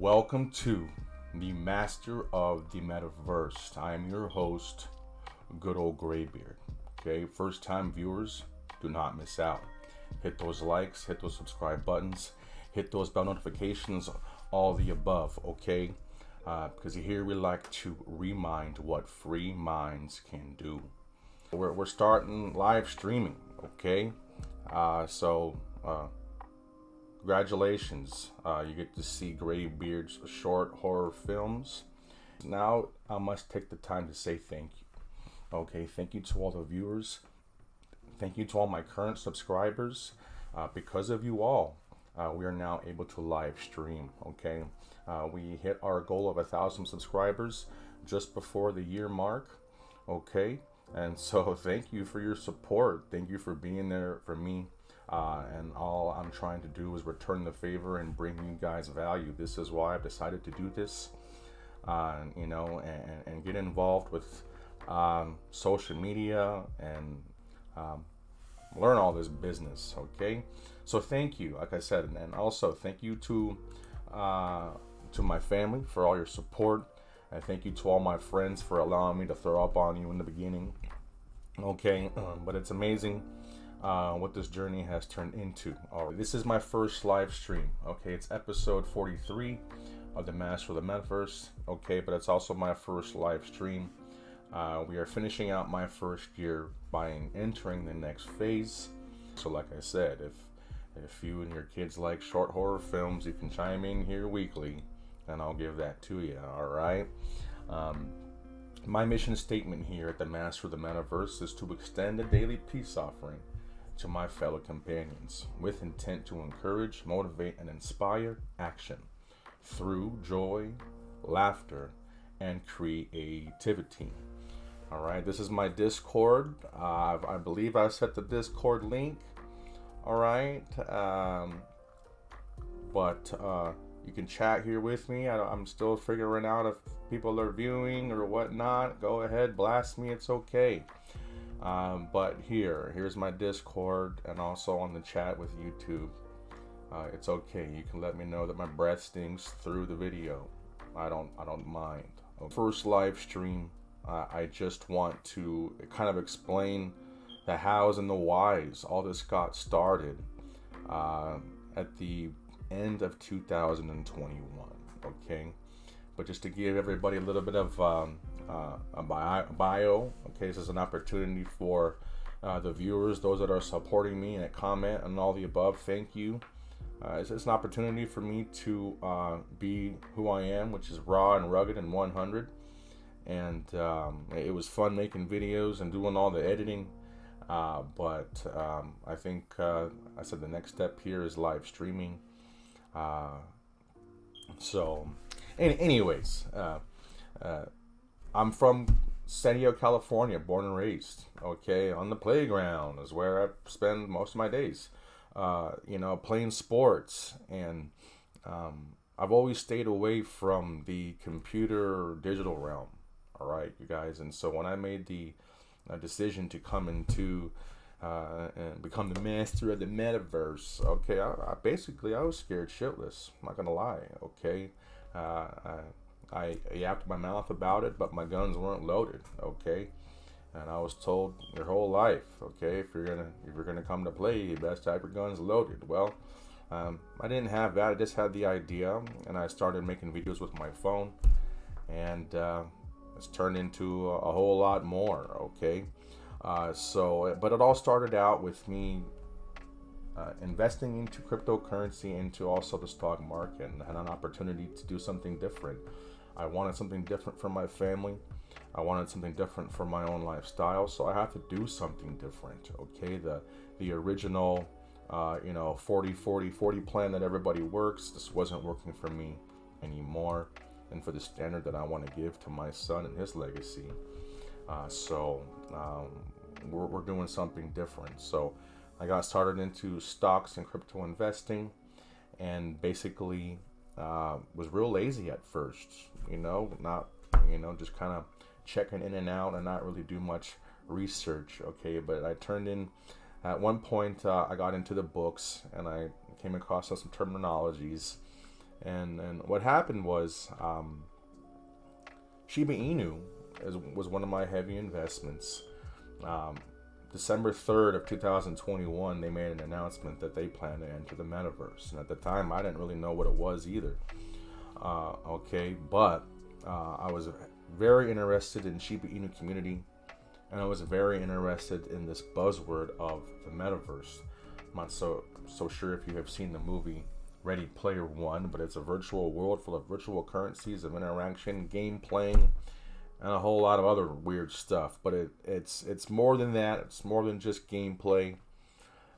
Welcome to the Master of the MetaVerse. I am your host, good old GrayBeard. Okay, first time viewers, do not miss out. Hit those likes, hit those subscribe buttons, hit those bell notifications, all the above, okay? Because here we like to remind what free minds can do. We're starting live streaming, okay? Congratulations, you get to see GrayBeards short horror films. Now I must take the time to say thank you. Okay, thank you to all the viewers. Thank you to all my current subscribers. Because of you all, we are now able to live stream. Okay, we hit our goal of 1,000 subscribers just before the year mark. Okay, and so thank you for your support. Thank you for being there for me. And all I'm trying to do is return the favor and bring you guys value. This is why I've decided to do this, and get involved with social media and learn all this business. Okay, so thank you, like I said, and also thank you to my family for all your support, and thank you to all my friends for allowing me to throw up on you in the beginning. Okay, but it's amazing what this journey has turned into. All right, this is my first live stream. Okay, it's episode 43 of the Master of the MetaVerse. Okay, but it's also my first live stream. We are finishing out my first year by entering the next phase. So like I said, if you and your kids like short horror films, you can chime in here weekly and I'll give that to you. All right. My mission statement here at the Master of the MetaVerse is to extend a daily peace offering to my fellow companions with intent to encourage, motivate, and inspire action through joy, laughter, and creativity. All right, this is my Discord. I believe I set the Discord link. All right, but you can chat here with me. I'm still figuring out if people are viewing or whatnot. Go ahead, blast me. It's okay. But here's my Discord, and also on the chat with YouTube. It's okay. You can let me know that my breath stinks through the video. I don't mind. First live stream. I just want to kind of explain the hows and the whys. All this got started at the end of 2021. Okay, but just to give everybody a little bit of a bio. Okay, this is an opportunity for the viewers, those that are supporting me and comment and all the above. Thank you. It's an opportunity for me to be who I am, which is raw and rugged and 100. And it was fun making videos and doing all the editing. But I think I said the next step here is live streaming. Anyways, I'm from San Diego, California, born and raised. Okay, on the playground is where I spend most of my days. Playing sports, and I've always stayed away from the computer digital realm. All right, you guys. And so when I made the decision to come into and become the master of the MetaVerse, okay, I was scared shitless. I'm not gonna lie. Okay, I yapped my mouth about it, but my guns weren't loaded. Okay, and I was told your whole life, okay, if you're gonna come to play, you best have your guns loaded. Well, I didn't have that. I just had the idea, and I started making videos with my phone, and it's turned into a whole lot more. Okay, but it all started out with me investing into cryptocurrency, into also the stock market, and had an opportunity to do something different. I wanted something different for my family. I wanted something different for my own lifestyle, so I have to do something different. Okay, the original 40-40-40 plan that everybody works, this wasn't working for me anymore, and for the standard that I want to give to my son and his legacy. We're doing something different. So I got started into stocks and crypto investing, and basically was real lazy at first. Just kind of checking in and out and not really do much research. Okay, but I turned in at one point. I got into the books and I came across some terminologies, And what happened was Shiba Inu was one of my heavy investments. December 3rd of 2021, they made an announcement that they plan to enter the metaverse. And at the time, I didn't really know what it was either. Okay, but I was very interested in Shiba Inu community, and I was very interested in this buzzword of the metaverse. I'm not so sure if you have seen the movie Ready Player One, but it's a virtual world full of virtual currencies of interaction, game playing, and a whole lot of other weird stuff. But it's more than that. It's more than just gameplay.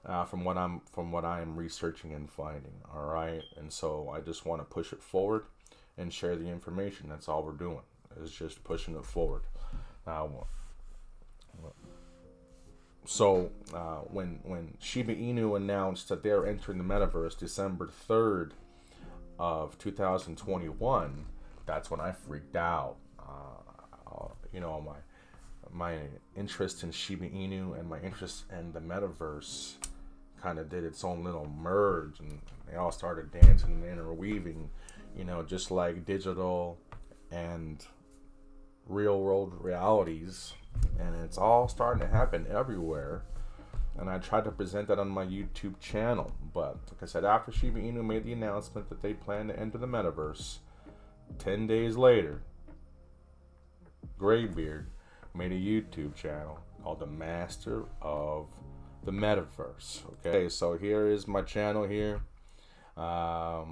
From what I'm researching and finding. All right, and so I just want to push it forward and share the information. That's all we're doing, is just pushing it forward. So when Shiba Inu announced that they're entering the metaverse December 3rd of 2021, that's when I freaked out. My interest in Shiba Inu and my interest in the metaverse kind of did its own little merge, and they all started dancing and interweaving, just like digital and real world realities. And it's all starting to happen everywhere. And I tried to present that on my YouTube channel. But like I said, after Shiba Inu made the announcement that they plan to enter the metaverse, 10 days later, GrayBeard made a YouTube channel called The Master of the Metaverse. Okay, so here is my channel here. We're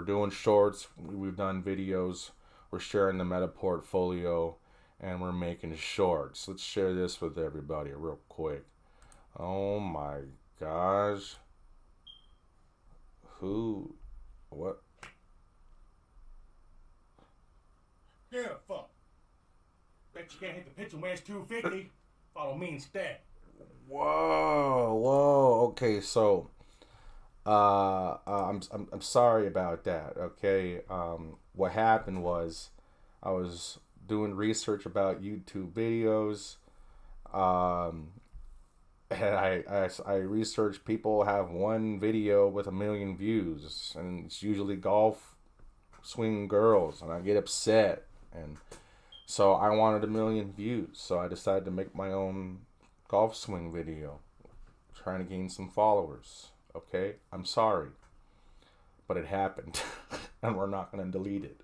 doing shorts. We've done videos. We're sharing the meta portfolio, and we're making shorts. Let's share this with everybody real quick. Oh my gosh. What? Yeah, fuck. Bet you can't hit the picture when it's 250. Follow me instead. Whoa. Okay, so I'm sorry about that. Okay, what happened was I was doing research about YouTube videos, and I researched people have one video with 1 million views, and it's usually golf swing girls, and I get upset, and so I wanted 1 million views, so I decided to make my own golf swing video, trying to gain some followers. Okay, I'm sorry, but it happened, and we're not gonna delete it.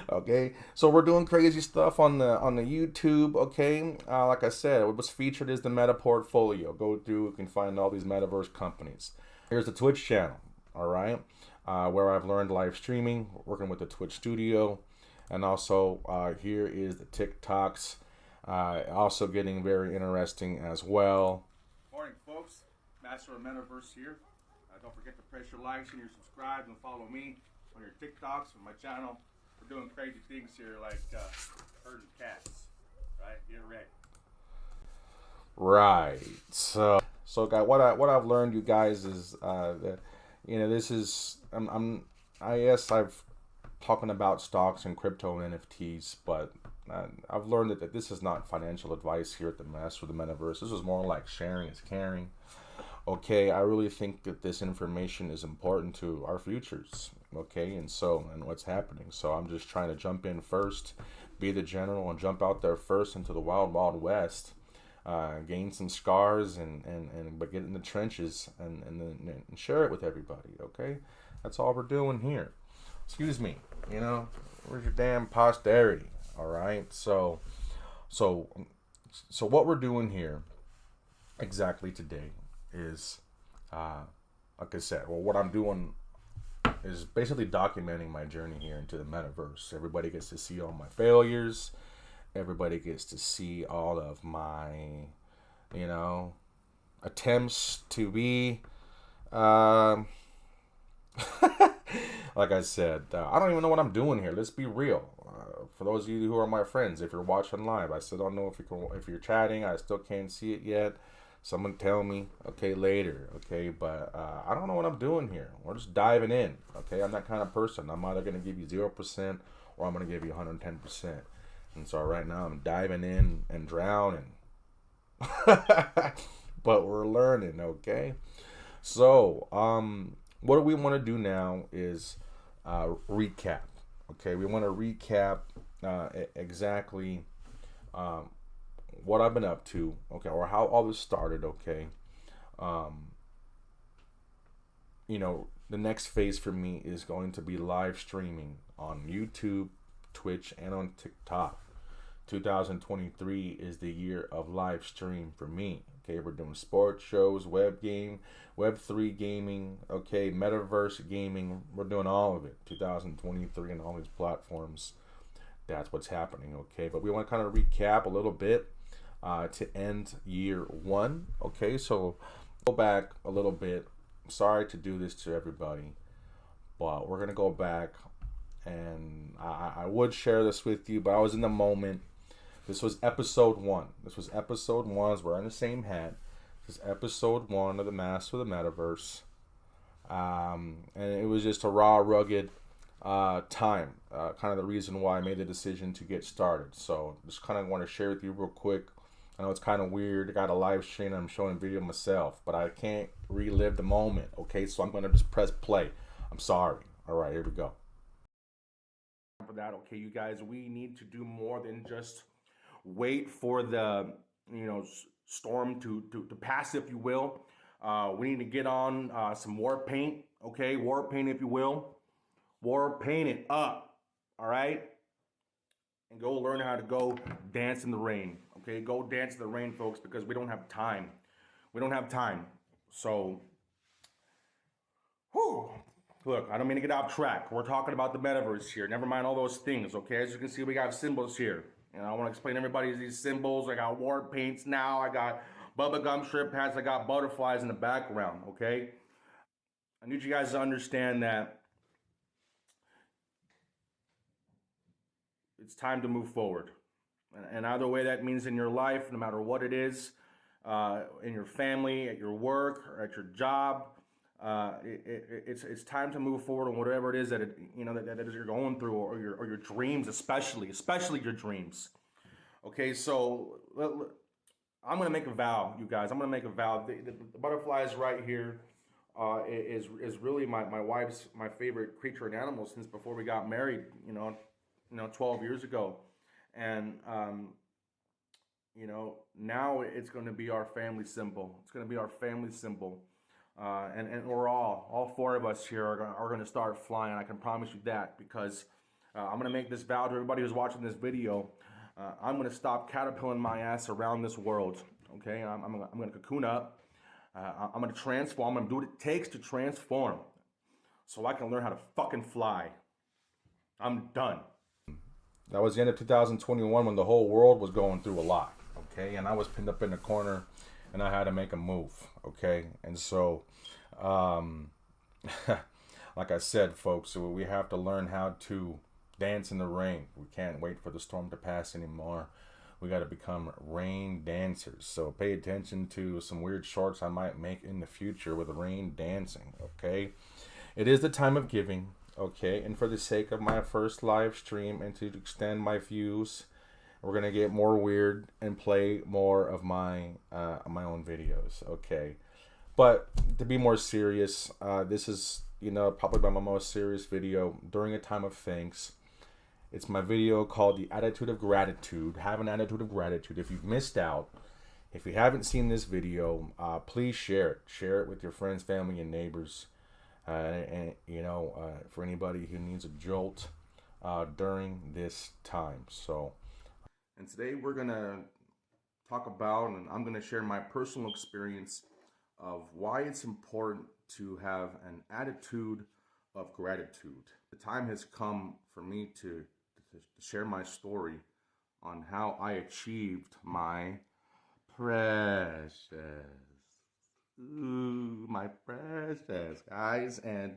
Okay, so we're doing crazy stuff on the YouTube. Okay, like I said, what was featured is the meta portfolio. Go through, you can find all these metaverse companies. Here's the Twitch channel. All right, where I've learned live streaming, working with the Twitch studio, and also here is the TikToks. Also getting very interesting as well. Morning, folks. Master of MetaVerse here. Don't forget to press your likes and your subscribe and follow me on your TikToks and my channel. We're doing crazy things here like herding cats. Right? Get ready. Right. So guys, what I've learned, you guys, is that this is I've talking about stocks and crypto and NFTs, but I've learned that this is not financial advice here at the Master of the Metaverse. This is more like sharing is caring. Okay, I really think that this information is important to our futures. Okay, and what's happening. So I'm just trying to jump in first, be the general, and jump out there first into the wild, wild west. Gain some scars but get in the trenches and share it with everybody. Okay, that's all we're doing here. Excuse me. Where's your damn posterity? All right. So what we're doing here exactly today is, like I said, what I'm doing is basically documenting my journey here into the metaverse. Everybody gets to see all my failures. Everybody gets to see all of my, attempts to be, like I said, I don't even know what I'm doing here. Let's be real. For those of you who are my friends, if you're watching live, I still don't know if you're chatting. I still can't see it yet. Someone tell me, okay, later, okay? But I don't know what I'm doing here. We're just diving in, okay? I'm that kind of person. I'm either going to give you 0% or I'm going to give you 110%. And so right now I'm diving in and drowning. But we're learning, okay? So, what we want to do now is recap. Okay, we want to recap exactly what I've been up to. Okay, or how all this started. Okay, you know, the next phase for me is going to be live streaming on YouTube, Twitch, and on TikTok. 2023 is the year of live stream for me. Okay, we're doing sports shows, Web3 gaming, okay, MetaVerse gaming. We're doing all of it. 2023 and all these platforms. That's what's happening, okay? But we want to kind of recap a little bit to end year one, okay? So go back a little bit. Sorry to do this to everybody, but we're going to go back, and I would share this with you, but I was in the moment. This was episode 1. This was episode 1. We're in the same hat. This is episode 1 of the Master of the MetaVerse. And it was just a raw, rugged time. Kind of the reason why I made the decision to get started. So just kind of want to share with you real quick. I know it's kind of weird. I got a live stream. I'm showing a video myself, but I can't relive the moment. Okay, so I'm going to just press play. I'm sorry. All right, here we go. For that, okay, you guys, we need to do more than just wait for the storm to pass, if you will. We need to get on some war paint, okay, war paint, if you will. War paint it up, all right, and go learn how to go dance in the rain. Okay, go dance in the rain, folks, because we don't have time. We don't have time. So look, I don't mean to get off track. We're talking about the metaverse here. Never mind all those things, okay? As you can see, we got symbols here. And I want to explain to everybody these symbols. I got war paints now. I got bubblegum strip hats. I got butterflies in the background, okay? I need you guys to understand that it's time to move forward. And either way that means in your life, no matter what it is, in your family, at your work, or at your job, it's time to move forward on whatever it is that that you're going through, or your dreams, especially your dreams. Okay, so I'm gonna make a vow, you guys. I'm gonna make a vow. The butterflies right here is really my wife's favorite creature and animal since before we got married. 12 years ago, and now it's going to be our family symbol. It's going to be our family symbol. And we're all 4 of us here are going to start flying. I can promise you that, because I'm going to make this vow to everybody who's watching this video. I'm going to stop caterpilling my ass around this world. Okay, I'm going to cocoon up. I'm going to transform. I'm going to do what it takes to transform, so I can learn how to fucking fly. I'm done. That was the end of 2021 when the whole world was going through a lot. Okay, and I was pinned up in the corner, and I had to make a move. Okay, and so like I said, folks, we have to learn how to dance in the rain. We can't wait for the storm to pass anymore. We got to become rain dancers. So pay attention to some weird shorts I might make in the future with rain dancing. Okay, it is the time of giving. Okay, and for the sake of my first live stream and to extend my views, we're gonna get more weird and play more of my own videos. Okay, but to be more serious, this is probably my most serious video during a time of thanks. It's my video called The Attitude of Gratitude. Have an attitude of gratitude. If you've missed out, if you haven't seen this video, please share it. Share it with your friends, family, and neighbors. For anybody who needs a jolt during this time. So, and today we're gonna talk about, and I'm gonna share my personal experience of why it's important to have an attitude of gratitude. The time has come for me to share my story on how I achieved my precious. Ooh, my precious guys, and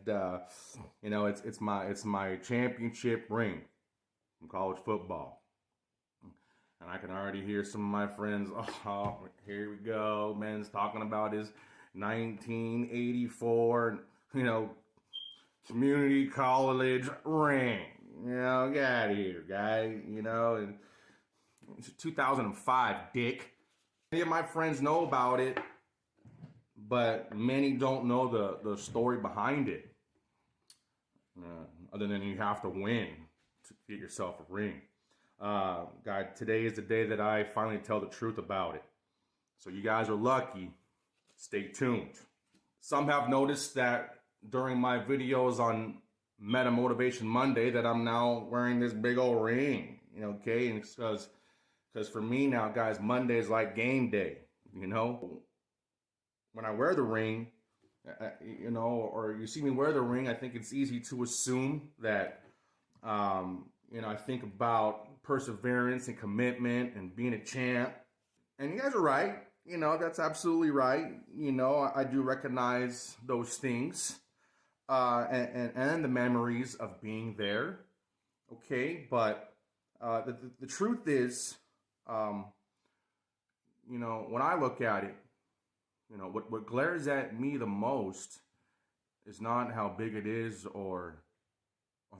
it's my championship ring in college football, and I can already hear some of my friends. Oh, here we go. Man's talking about his 1984, community college ring. Get out of here, guy. And it's 2005, dick. Many of my friends know about it. but many don't know the story behind it. Other than you have to win to get yourself a ring. God, today is the day that I finally tell the truth about it. So you guys are lucky. Stay tuned. Some have noticed that during my videos on Meta Motivation Monday that I'm now wearing this big old ring, okay? And it's because for me now, guys, Monday is like game day, When I wear the ring, or you see me wear the ring, I think it's easy to assume that, I think about perseverance and commitment and being a champ. And you guys are right. That's absolutely right. I do recognize those things and the memories of being there. Okay, but the truth is, when I look at it, what glares at me the most is not how big it is or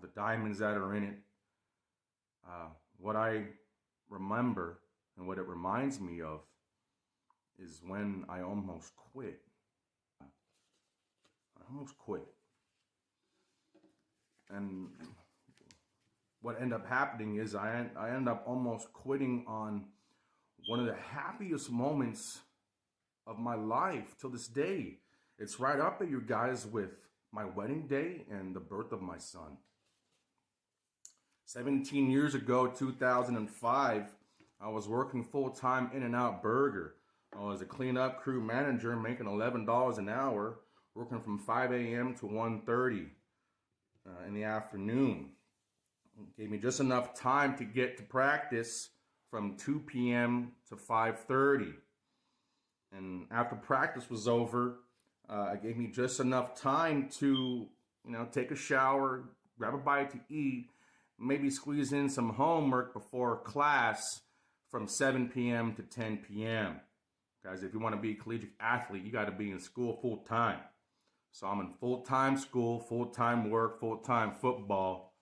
the diamonds that are in it. What I remember and what it reminds me of is when I almost quit. And what ended up happening is I ended up almost quitting on one of the happiest moments of my life till this day. It's right up at you guys with my wedding day and the birth of my son. 17 years ago, 2005, I was working full-time In-N-Out Burger. I was a cleanup crew manager making $11 an hour, working from 5 a.m. to 1:30 in the afternoon. It gave me just enough time to get to practice from 2 p.m. to 5:30. And after practice was over, it gave me just enough time to, take a shower, grab a bite to eat, maybe squeeze in some homework before class from 7 p.m. to 10 p.m. Guys, if you want to be a collegiate athlete, you got to be in school full time. So I'm in full-time school, full-time work, full-time football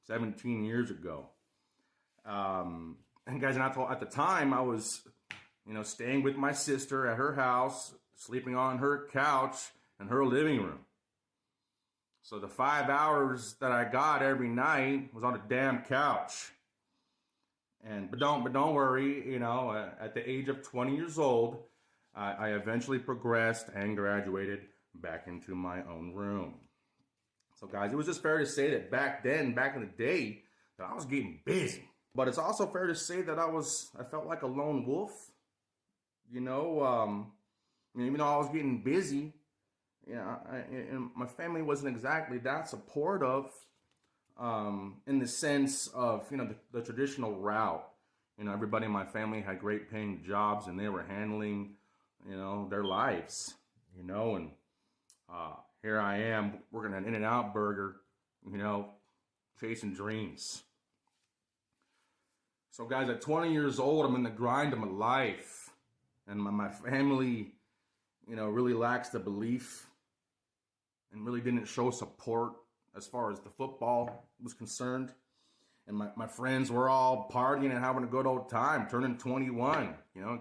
17 years ago. And guys, at the time, I was, staying with my sister at her house, sleeping on her couch in her living room. So the 5 hours that I got every night was on a damn couch. But don't worry, at the age of 20 years old, I eventually progressed and graduated back into my own room. So guys, it was just fair to say that back in the day, that I was getting busy. But it's also fair to say that I felt like a lone wolf. Even though I was getting busy, and my family wasn't exactly that supportive in the sense of, the traditional route. Everybody in my family had great paying jobs and they were handling, their lives, and here I am working at In-N-Out Burger, chasing dreams. So guys, at 20 years old, I'm in the grind of my life, and my family, really lacks the belief and really didn't show support as far as the football was concerned. And my friends were all partying and having a good old time, turning 21,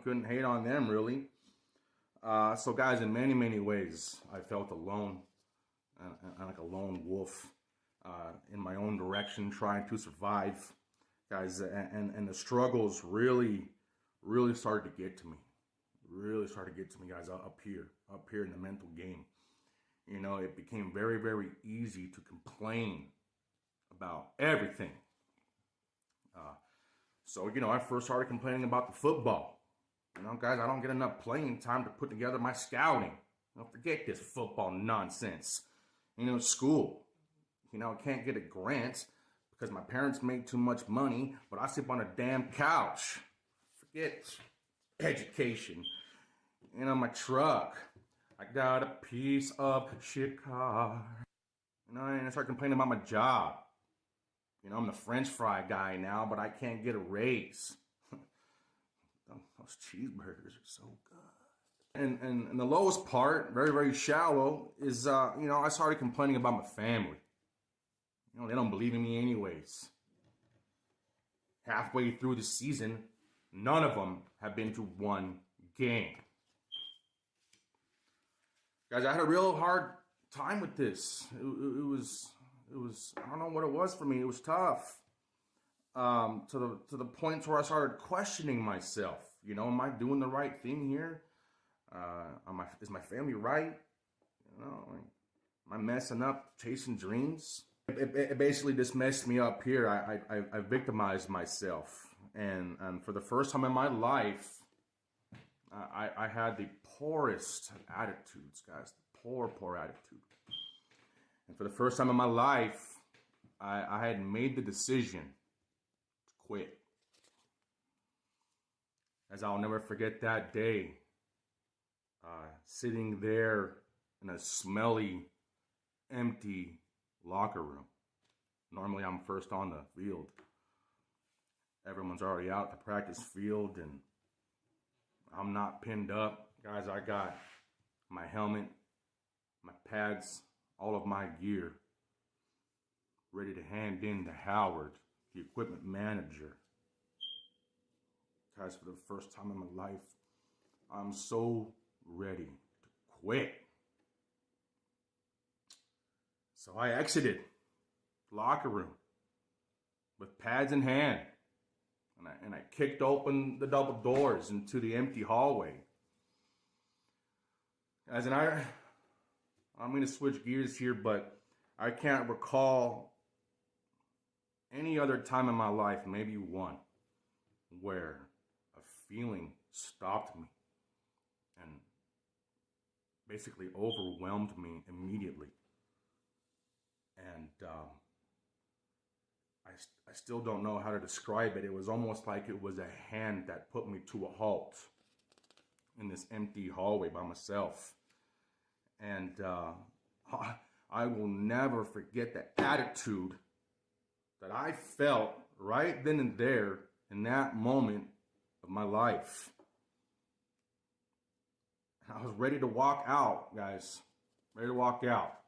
couldn't hate on them really. So guys, in many, many ways, I felt alone, like a lone wolf in my own direction, trying to survive, guys. And the struggles really started to get to me. Really started to get to me, guys, up here in the mental game. It became very, very easy to complain about everything. So I first started complaining about the football. Guys, I don't get enough playing time to put together my scouting. Forget this football nonsense. School. I can't get a grant because my parents make too much money, but I sleep on a damn couch. Forget education. My truck. I got a piece of shit car. And I start complaining about my job. I'm the French fry guy now, but I can't get a raise. Those cheeseburgers are so good. And the lowest part, very, very shallow, is, I started complaining about my family. They don't believe in me anyways. Halfway through the season, none of them have been to one game. Guys, I had a real hard time with this. It was, I don't know what it was for me. It was tough. To the point where I started questioning myself. You know, am I doing the right thing here? Is my family right? You know, am I messing up, chasing dreams? It basically just messed me up here. I victimized myself, and for the first time in my life, I had the poorest attitudes, guys. Poor attitude. And for the first time in my life, I had made the decision to quit. As I'll never forget that day, sitting there in a smelly, empty locker room. Normally I'm first on the field. Everyone's already out the practice field and I'm not pinned up. Guys, I got my helmet, my pads, all of my gear ready to hand in to Howard, the equipment manager. Guys, for the first time in my life, I'm so ready to quit. So I exited the locker room with pads in hand. And I kicked open the double doors into the empty hallway. Guys, and I'm going to switch gears here, but I can't recall any other time in my life, maybe one, where a feeling stopped me and basically overwhelmed me immediately. And I still don't know how to describe it. It was almost like it was a hand that put me to a halt in this empty hallway by myself. And I will never forget the attitude that I felt right then and there in that moment of my life. And I was ready to walk out, guys. Ready to walk out.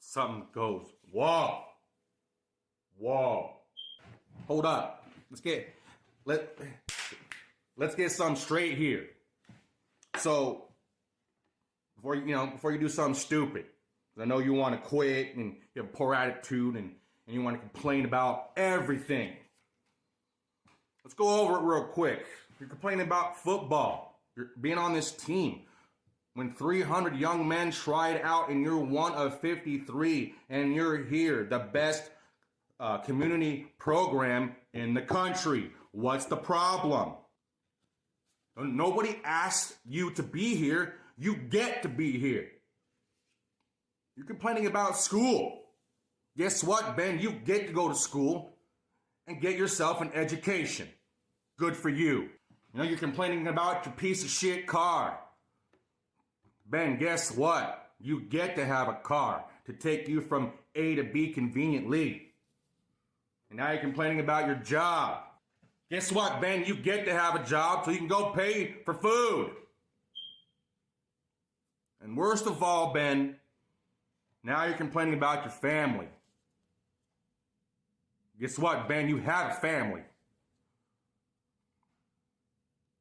Something goes, whoa. Hold up. Let's get something straight here. So before you do something stupid, I know you want to quit and you have poor attitude and you want to complain about everything. Let's go over it real quick. You're complaining about football. You're being on this team. When 300 young men tried out and you're one of 53 and you're here, the best community program in the country. What's the problem? Nobody asked you to be here. You get to be here. You're complaining about school. Guess what, Ben? You get to go to school and get yourself an education. Good for you. You're complaining about your piece of shit car. Ben, guess what? You get to have a car to take you from A to B conveniently. And now you're complaining about your job. Guess what, Ben? You get to have a job so you can go pay for food. And worst of all, Ben, now you're complaining about your family. Guess what, Ben? You have a family.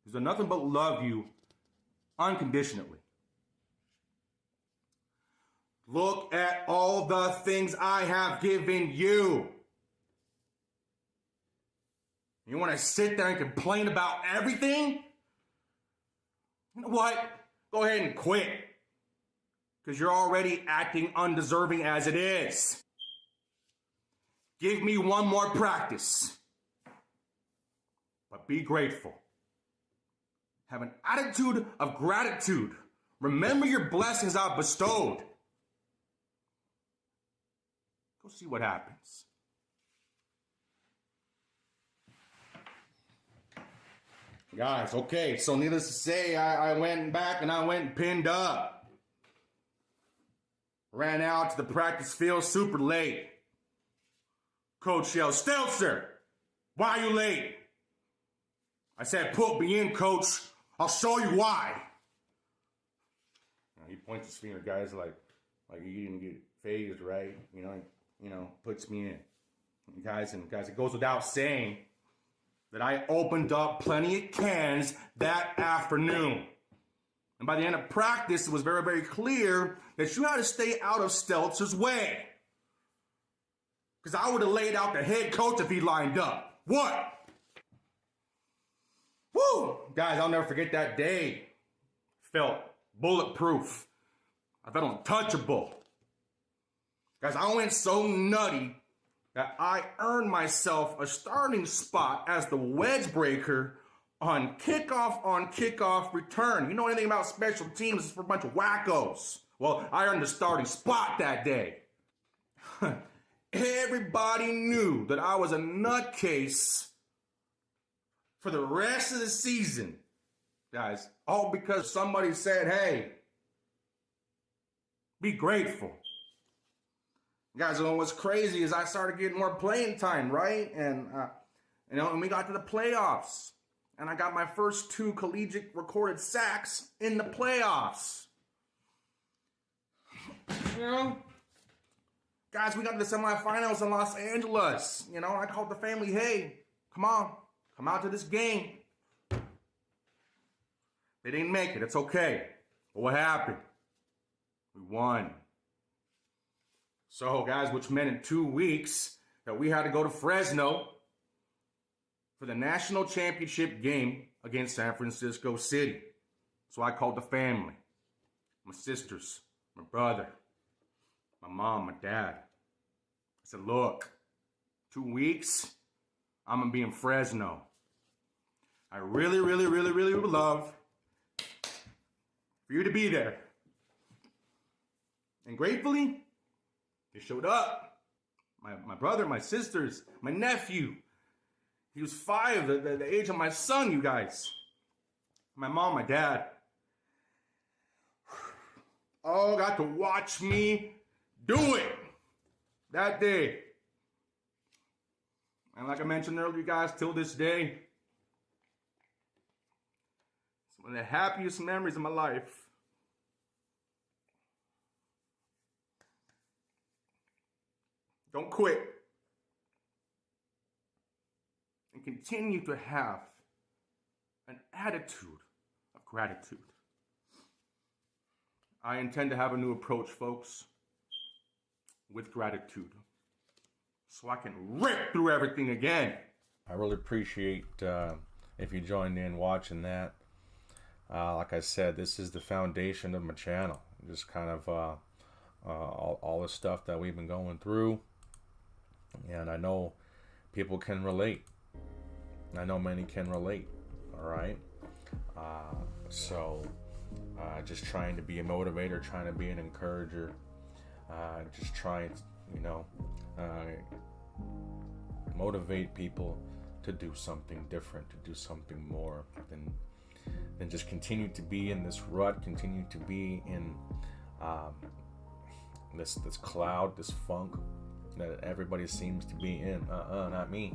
Who's done nothing but love you unconditionally. Look at all the things I have given you. You want to sit there and complain about everything? You know what? Go ahead and quit. Because you're already acting undeserving as it is. Give me one more practice. But be grateful. Have an attitude of gratitude. Remember your blessings I've bestowed. Go see what happens. Guys, okay, so needless to say, I went back and I went and pinned up. Ran out to the practice field super late. Coach yells, Stelzer, why are you late? I said, put me in, coach. I'll show you why. He points his finger, guys, like you didn't get phased, right? Puts me in. And guys, it goes without saying that I opened up plenty of cans that afternoon. And by the end of practice, it was very, very clear that you had to stay out of Stelz's way. Because I would have laid out the head coach if he lined up. What? Woo! Guys, I'll never forget that day. Felt bulletproof. I felt untouchable. Guys, I went so nutty that I earned myself a starting spot as the wedge breaker on kickoff return. You know anything about special teams? It's for a bunch of wackos. Well, I earned the starting spot that day. Everybody knew that I was a nutcase for the rest of the season. Guys, all because somebody said, hey, be grateful. Guys, you know what's crazy is I started getting more playing time, right? And, and we got to the playoffs. And I got my first 2 collegiate recorded sacks in the playoffs. You know? Guys, we got to the semifinals in Los Angeles. You know, I called the family, hey, come on, come out to this game. They didn't make it, it's okay. But what happened? We won. So, guys, which meant in 2 weeks that we had to go to Fresno for the national championship game against San Francisco City. So I called the family, my sisters, my brother, my mom, my dad. I said, look, 2 weeks, I'm going to be in Fresno. I really, really, really, really would love for you to be there. And gratefully, they showed up. My brother, my sisters, my nephew. He was 5, the age of my son, you guys. My mom, my dad. All got to watch me do it that day. And like I mentioned earlier, guys, till this day, it's one of the happiest memories of my life. Don't quit. And continue to have an attitude of gratitude. I intend to have a new approach, folks, with gratitude, so I can rip through everything again. I really appreciate if you joined in watching that. Like I said, this is the foundation of my channel. Just kind of all the stuff that we've been going through. And I know people can relate. I know many can relate. All right. So just trying to be a motivator, trying to be an encourager, just trying, motivate people to do something different, to do something more than just continue to be in this rut, continue to be in this cloud, this funk that everybody seems to be in. Not me.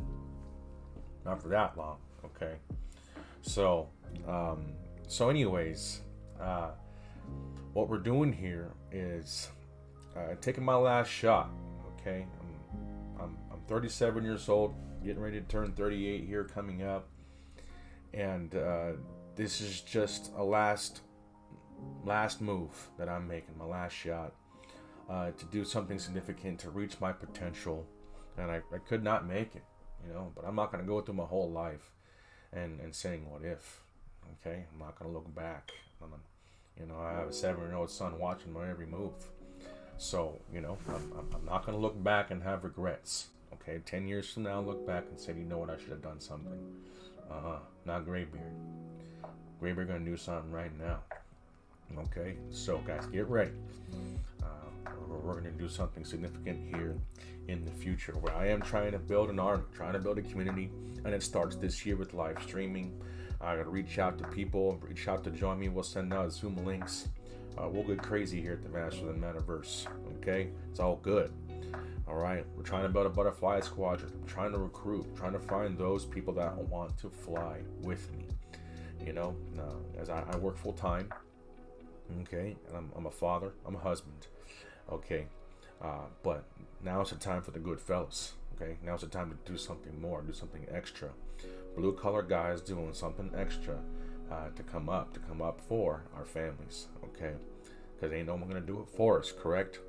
Not for that long. Okay. So anyways, what we're doing here is taking my last shot. Okay. I'm 37 years old, getting ready to turn 38 here coming up, and this is just a last move that I'm making, my last shot to do something significant, to reach my potential. And I could not make it, but I'm not going to go through my whole life and saying what if. Okay, I'm not going to look back. I have a 7-year-old son watching my every move. So, I'm not going to look back and have regrets. Okay, 10 years from now, look back and say, you know what, I should have done something. Not GrayBeard. GrayBeard going to do something right now. Okay, so guys, get ready. We're going to do something significant here in the future, where I am trying to build an army, trying to build a community, and it starts this year with live streaming. I got to reach out to people, reach out to join me. We'll send out Zoom links. We'll get crazy here at the Master of the MetaVerse. Okay, it's all good. All right, we're trying to build a butterfly squadron. I'm trying to recruit, trying to find those people that want to fly with me. As I work full time. Okay, and I'm a father, I'm a husband. Okay, but now it's the time for the good fellas. Okay, now it's the time to do something more, do something extra. Blue collar guys doing something extra. to come up for our families, okay? Because ain't no one gonna do it for us, correct?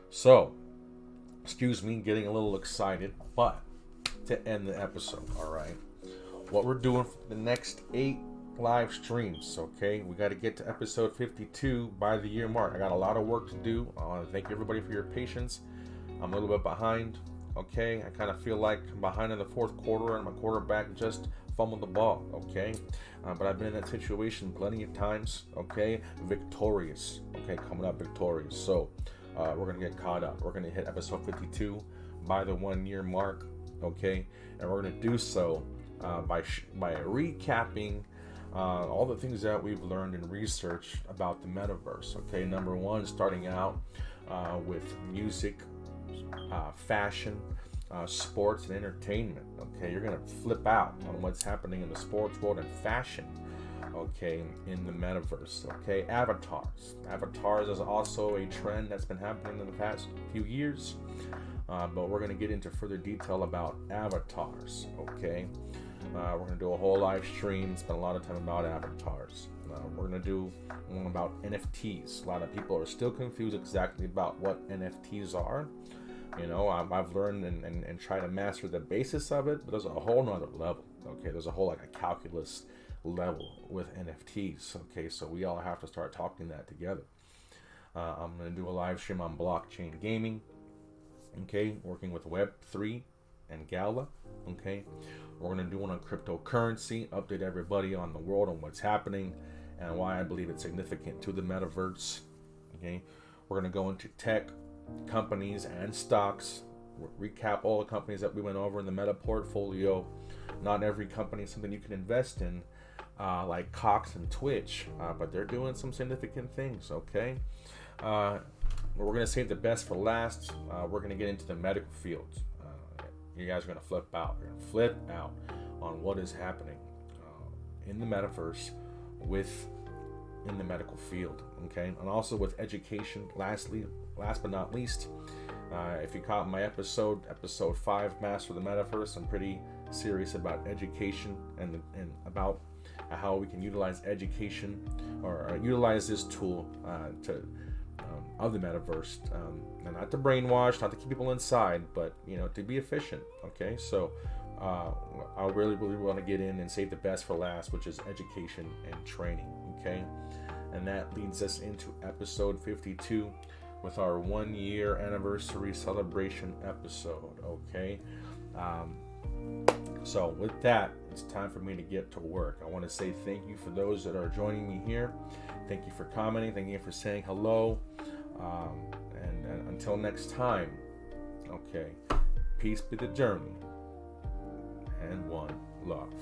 So, excuse me, getting a little excited, but to end the episode, all right? What we're doing for the next 8 live streams, okay? We got to get to episode 52 by the year mark. I got a lot of work to do. I want to thank everybody for your patience. I'm a little bit behind, okay? I kind of feel like I'm behind in the fourth quarter and my quarterback just fumbled the ball, okay? But I've been in that situation plenty of times, okay? Victorious, okay? Coming up victorious. So we're going to get caught up. We're going to hit episode 52 by the 1 year mark, okay? And we're going to do so by recapping all the things that we've learned in research about the metaverse. Okay, number one, starting out with music, fashion, sports, and entertainment. Okay, you're gonna flip out on what's happening in the sports world and fashion. Okay, in the metaverse. Okay, avatars is also a trend that's been happening in the past few years, but we're gonna get into further detail about avatars. Okay. We're going to do a whole live stream, spend a lot of time about avatars. We're going to do one about NFTs. A lot of people are still confused exactly about what NFTs are. You know, I've learned and tried to master the basis of it, but there's a whole nother level. Okay, there's a whole like a calculus level with NFTs. Okay, so we all have to start talking that together. I'm going to do a live stream on blockchain gaming. Okay, working with Web3 and Gala. Okay, we're going to do one on cryptocurrency, update everybody on the world and what's happening and why I believe it's significant to the metaverse. Okay, we're going to go into tech, companies, and stocks, recap all the companies that we went over in the meta portfolio. Not every company is something you can invest in, like Cox and Twitch, but they're doing some significant things. Okay, we're going to save the best for last. We're going to get into the medical field. You guys are going to flip out. You're going to flip out on what is happening in the metaverse in the medical field, okay? And also with education. Last but not least, if you caught my episode 5, Master the Metaverse, I'm pretty serious about education and about how we can utilize education or utilize this tool of the metaverse, and not to brainwash, not to keep people inside, but to be efficient. Okay, so I really want to get in and save the best for last, which is education and training. Okay, and that leads us into episode 52 with our 1 year anniversary celebration episode. Okay, so with that, it's time for me to get to work. I want to say thank you for those that are joining me here. Thank you for commenting. Thank you for saying hello. And until next time, okay, peace be the journey, and one love.